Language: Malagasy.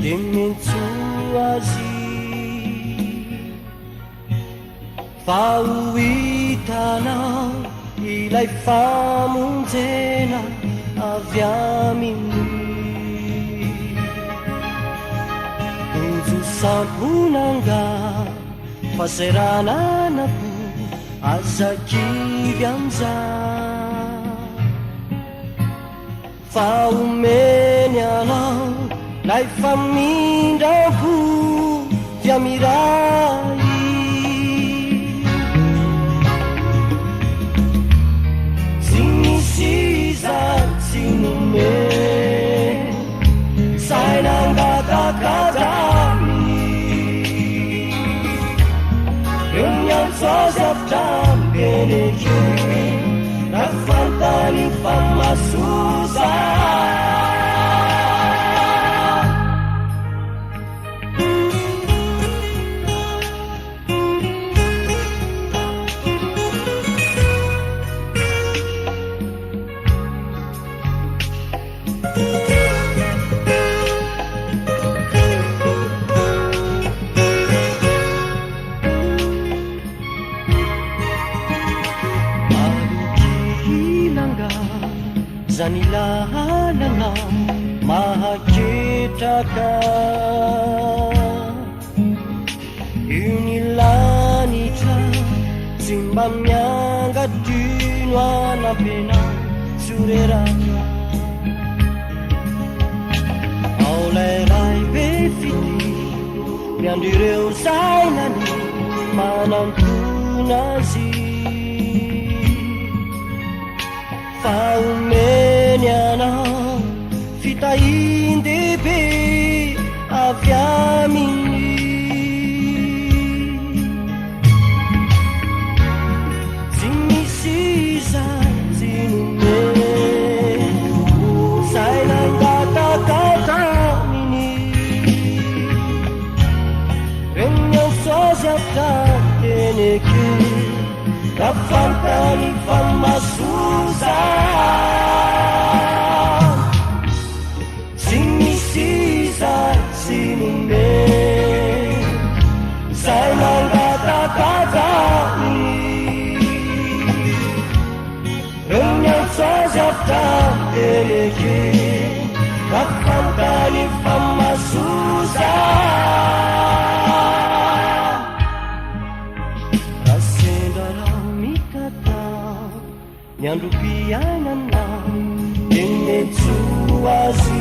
Dementuasi Fauitanao ilay famonjena avy aminy Unjusampunanga faserananaku azakivy amizay Faomeny anao lay famindrampo fiamiray Tsy misy tsy nome sainangatakatami Eo miantsozavitrambeneke rafantany famasuza Zanilalana mahaketraka Unilanitra tsy mba miangatino anampena surerana Ao lay ray be fity miandro ireo sainany manantona azy Faomeny anao fitahin-dehibe avy aminy Tsy misy tsy nome sainangatakataminy Reny miansozy avitranteneke rafantany famasuza Tsy misy tsy nome sainangatakatami Reo miantsozy avitranteneke rafantany famasuza Nyandro piainana dementuasi